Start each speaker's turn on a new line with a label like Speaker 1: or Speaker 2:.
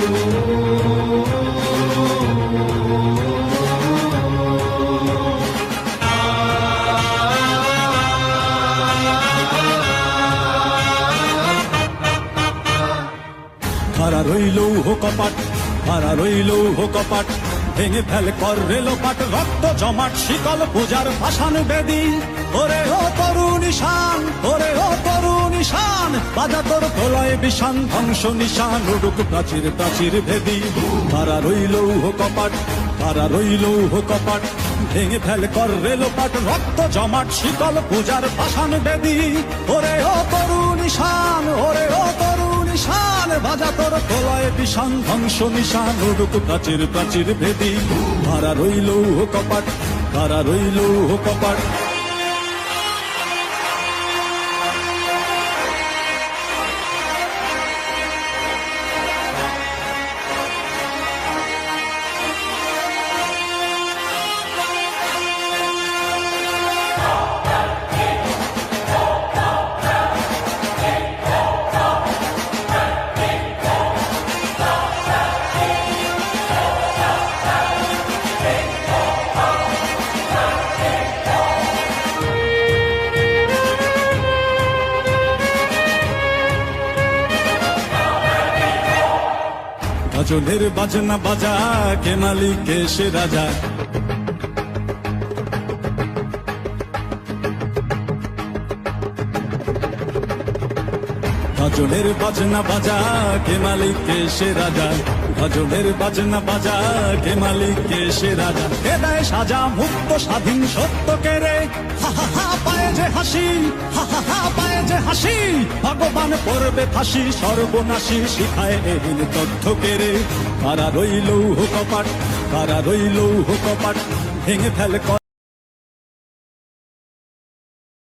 Speaker 1: খাড়া রইলৌ হো কপাট, খাড়া রইলৌ হো কপাট, ভেঙে ফেল কর রেলোপাট, রক্ত জমাট শিকল পূজার পাষাণ বেদী। ওরে ও তরুণ ঈশান, ওরে ও তরুণ ঈশান, বাজা তোর প্রলয় বিষান, ধ্বংস নিশান উড়ুক প্রাচীর প্রাচীর ভেদী। খাড়া রইলৌ হো কপাট, খাড়া রইলৌ হো কপাট, ভেঙে ফেল কর রেলোপাট, রক্ত জমাট শিকল পূজার পাষাণ বেদী। ওরে ও তরুণ ঈশান, ওরে ও তরুণ ঈশান, বাজা তোর প্রলয় বিষান, ধ্বংস নিশান উড়ুক প্রাচীর প্রাচীর ভেদী। খাড়া রইলৌ হো কপাট, খাড়া রইলৌ হো কপাট। গজলের বাজনা বাজা, কে মালিক কে সে রাজা। গজলের বাজনা বাজা, কে মালিক কে সে রাজা। গজলের বাজনা বাজা, কে মালিক কে সে রাজা। কে দেয় সাজা মুক্ত স্বাধীন সত্য কে রে, হা হা হা পায়ে যে হাসি, হা হা হা পায়ে যে হাসি। ভগবান পড়বে ফাঁসি, সর্বনাশী শিখায় এহীন তথ্য কে রে। কারা রইলৌ হো কপাট, কারা রইলৌ হো কপাট, ভেঙে ফেল